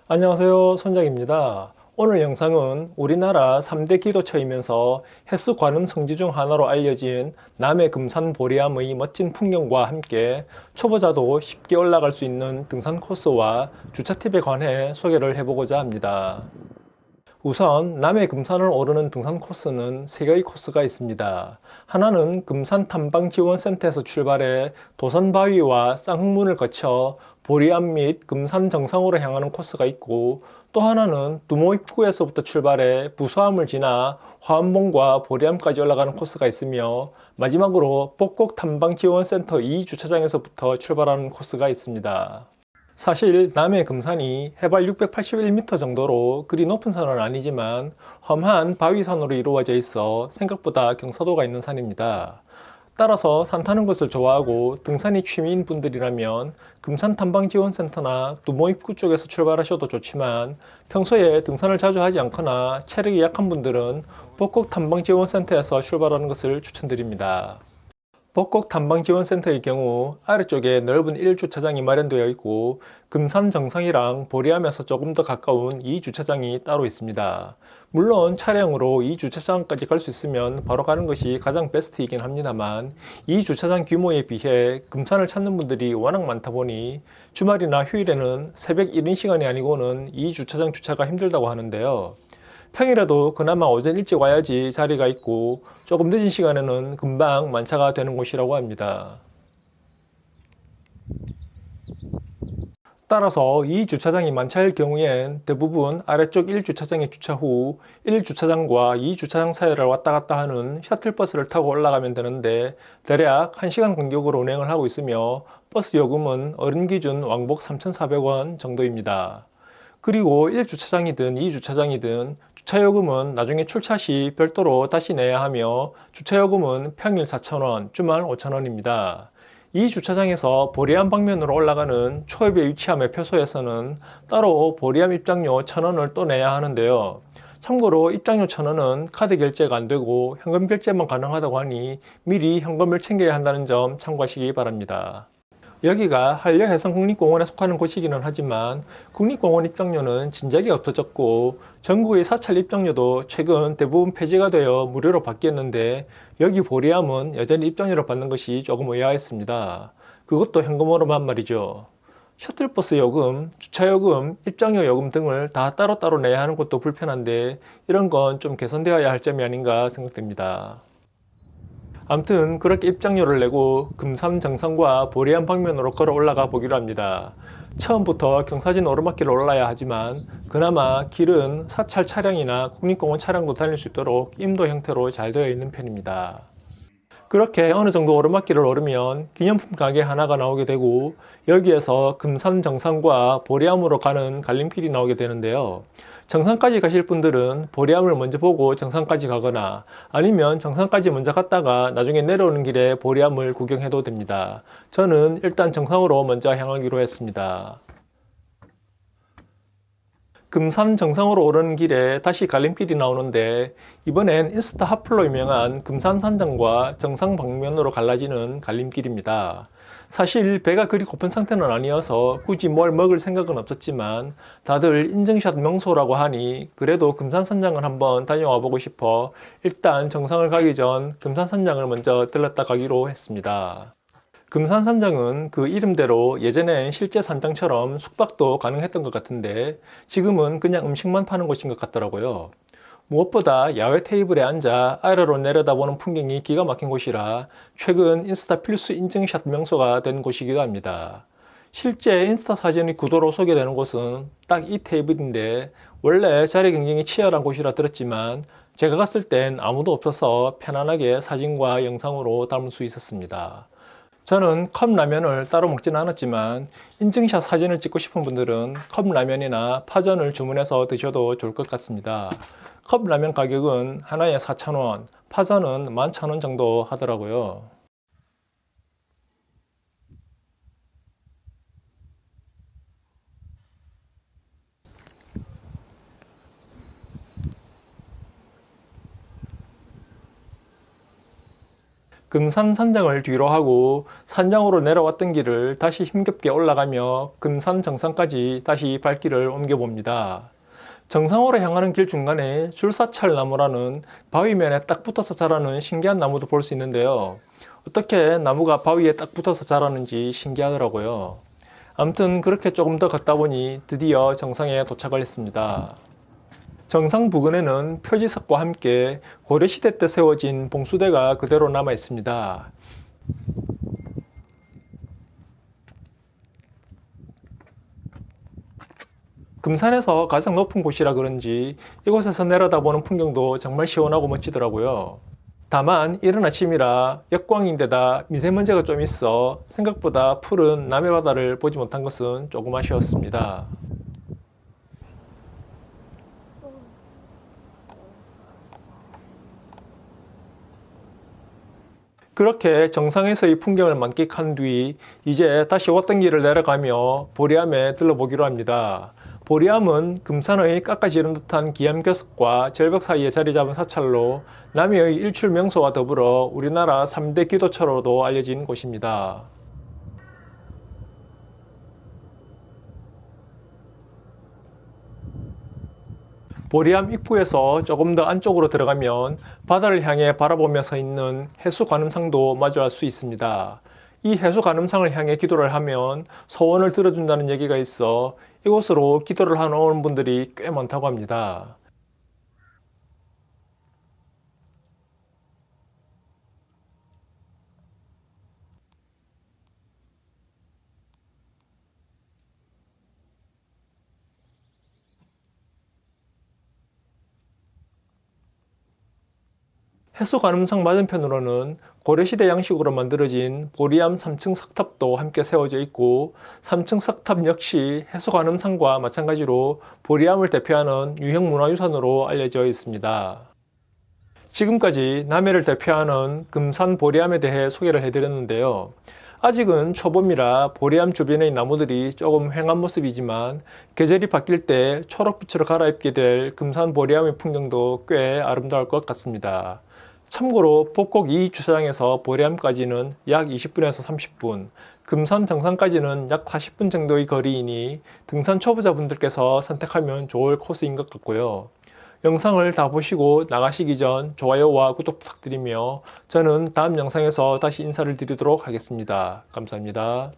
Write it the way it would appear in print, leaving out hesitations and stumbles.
안녕하세요. 선장입니다. 오늘 영상은 우리나라 3대 기도처이면서 횟수 관음 성지 중 하나로 알려진 남해 금산 보리암의 멋진 풍경과 함께 초보자도 쉽게 올라갈 수 있는 등산 코스와 주차 팁에 관해 소개를 해보고자 합니다. 우선 남해 금산을 오르는 등산 코스는 세 개의 코스가 있습니다. 하나는 금산 탐방지원센터에서 출발해 도선바위와 쌍흥문을 거쳐 보리암 및 금산 정상으로 향하는 코스가 있고, 또 하나는 두모 입구에서부터 출발해 부수암을 지나 화암봉과 보리암까지 올라가는 코스가 있으며, 마지막으로 복곡 탐방지원센터 2주차장에서부터 출발하는 코스가 있습니다. 사실 남해 금산이 해발 681m 정도로 그리 높은 산은 아니지만 험한 바위산으로 이루어져 있어 생각보다 경사도가 있는 산입니다. 따라서 산 타는 것을 좋아하고 등산이 취미인 분들이라면 금산탐방지원센터나 두모입구 쪽에서 출발하셔도 좋지만, 평소에 등산을 자주 하지 않거나 체력이 약한 분들은 복곡탐방지원센터에서 출발하는 것을 추천드립니다. 벚곡 탐방지원센터의 경우 아래쪽에 넓은 1주차장이 마련되어 있고, 금산 정상이랑 보리암에서 조금 더 가까운 2주차장이 따로 있습니다. 물론 차량으로 2주차장까지 갈 수 있으면 바로 가는 것이 가장 베스트이긴 합니다만, 2주차장 규모에 비해 금산을 찾는 분들이 워낙 많다 보니 주말이나 휴일에는 새벽 이른 시간이 아니고는 2주차장 주차가 힘들다고 하는데요. 평일에도 그나마 오전 일찍 와야지 자리가 있고, 조금 늦은 시간에는 금방 만차가 되는 곳이라고 합니다. 따라서 이 주차장이 만차일 경우엔 대부분 아래쪽 1주차장에 주차 후 1주차장과 2주차장 사이를 왔다 갔다 하는 셔틀버스를 타고 올라가면 되는데, 대략 1시간 간격으로 운행을 하고 있으며 버스 요금은 어른 기준 왕복 3,400원 정도입니다. 그리고 1주차장이든 2주차장이든 주차요금은 나중에 출차 시 별도로 다시 내야 하며, 주차요금은 평일 4,000원, 주말 5,000원입니다. 이 주차장에서 보리암 방면으로 올라가는 초입에 위치한 매표소에서는 따로 보리암 입장료 1,000원을 또 내야 하는데요. 참고로 입장료 1,000원은 카드 결제가 안 되고 현금 결제만 가능하다고 하니 미리 현금을 챙겨야 한다는 점 참고하시기 바랍니다. 여기가 한려해상국립공원에 속하는 곳이기는 하지만 국립공원 입장료는 진작에 없어졌고, 전국의 사찰 입장료도 최근 대부분 폐지가 되어 무료로 바뀌었는데, 여기 보리암은 여전히 입장료를 받는 것이 조금 의아했습니다. 그것도 현금으로만 말이죠. 셔틀버스 요금, 주차요금, 입장료 요금 등을 다 따로따로 내야 하는 것도 불편한데, 이런 건 좀 개선되어야 할 점이 아닌가 생각됩니다. 암튼 그렇게 입장료를 내고 금산 정상과 보리암 방면으로 걸어 올라가 보기로 합니다. 처음부터 경사진 오르막길을 올라야 하지만 그나마 길은 사찰 차량이나 국립공원 차량도 달릴 수 있도록 임도 형태로 잘 되어 있는 편입니다. 그렇게 어느 정도 오르막길을 오르면 기념품 가게 하나가 나오게 되고, 여기에서 금산 정상과 보리암으로 가는 갈림길이 나오게 되는데요. 정상까지 가실 분들은 보리암을 먼저 보고 정상까지 가거나, 아니면 정상까지 먼저 갔다가 나중에 내려오는 길에 보리암을 구경해도 됩니다. 저는 일단 정상으로 먼저 향하기로 했습니다. 금산 정상으로 오르는 길에 다시 갈림길이 나오는데, 이번엔 인스타 핫플로 유명한 금산산장과 정상 방면으로 갈라지는 갈림길입니다. 사실 배가 그리 고픈 상태는 아니어서 굳이 뭘 먹을 생각은 없었지만, 다들 인증샷 명소라고 하니 그래도 금산산장을 한번 다녀와 보고 싶어 일단 정상을 가기 전 금산산장을 먼저 들렀다 가기로 했습니다. 금산산장은 그 이름대로 예전엔 실제 산장처럼 숙박도 가능했던 것 같은데, 지금은 그냥 음식만 파는 곳인 것 같더라고요. 무엇보다 야외 테이블에 앉아 아래로 내려다보는 풍경이 기가 막힌 곳이라 최근 인스타 필수 인증샷 명소가 된 곳이기도 합니다. 실제 인스타 사진의 구도로 소개되는 곳은 딱 이 테이블인데, 원래 자리 경쟁이 치열한 곳이라 들었지만 제가 갔을 땐 아무도 없어서 편안하게 사진과 영상으로 담을 수 있었습니다. 저는 컵라면을 따로 먹지는 않았지만 인증샷 사진을 찍고 싶은 분들은 컵라면이나 파전을 주문해서 드셔도 좋을 것 같습니다. 컵라면 가격은 하나에 4,000원, 파전은 11,000원 정도 하더라고요. 금산 산장을 뒤로 하고 산장으로 내려왔던 길을 다시 힘겹게 올라가며 금산 정상까지 다시 발길을 옮겨봅니다. 정상으로 향하는 길 중간에 줄사철나무라는 바위면에 딱 붙어서 자라는 신기한 나무도 볼 수 있는데요. 어떻게 나무가 바위에 딱 붙어서 자라는지 신기하더라고요. 아무튼 그렇게 조금 더 걷다 보니 드디어 정상에 도착을 했습니다. 정상 부근에는 표지석과 함께 고려시대 때 세워진 봉수대가 그대로 남아 있습니다. 금산에서 가장 높은 곳이라 그런지 이곳에서 내려다보는 풍경도 정말 시원하고 멋지더라고요. 다만 이른 아침이라 역광인데다 미세먼지가 좀 있어 생각보다 푸른 남해바다를 보지 못한 것은 조금 아쉬웠습니다. 그렇게 정상에서의 풍경을 만끽한 뒤 이제 다시 왔던 길을 내려가며 보리암에 들러보기로 합니다. 보리암은 금산의 깎아지른 듯한 기암교석과 절벽 사이에 자리 잡은 사찰로 남해의 일출 명소와 더불어 우리나라 3대 기도처로도 알려진 곳입니다. 보리암 입구에서 조금 더 안쪽으로 들어가면 바다를 향해 바라보며 서 있는 해수관음상도 마주할 수 있습니다. 이 해수관음상을 향해 기도를 하면 소원을 들어준다는 얘기가 있어 이곳으로 기도를 하러 오는 분들이 꽤 많다고 합니다. 해수관음상 맞은편으로는 고려시대 양식으로 만들어진 보리암 3층 석탑도 함께 세워져 있고 3층 석탑 역시 해수관음상과 마찬가지로 보리암을 대표하는 유형문화유산으로 알려져 있습니다. 지금까지 남해를 대표하는 금산 보리암에 대해 소개를 해드렸는데요. 아직은 초봄이라 보리암 주변의 나무들이 조금 휑한 모습이지만 계절이 바뀔 때 초록빛으로 갈아입게 될 금산 보리암의 풍경도 꽤 아름다울 것 같습니다. 참고로 폭곡 2주차장에서 보리암까지는 약 20분에서 30분, 금산 정상까지는 약 40분 정도의 거리이니 등산 초보자분들께서 선택하면 좋을 코스인 것 같고요. 영상을 다 보시고 나가시기 전 좋아요와 구독 부탁드리며 저는 다음 영상에서 다시 인사를 드리도록 하겠습니다. 감사합니다.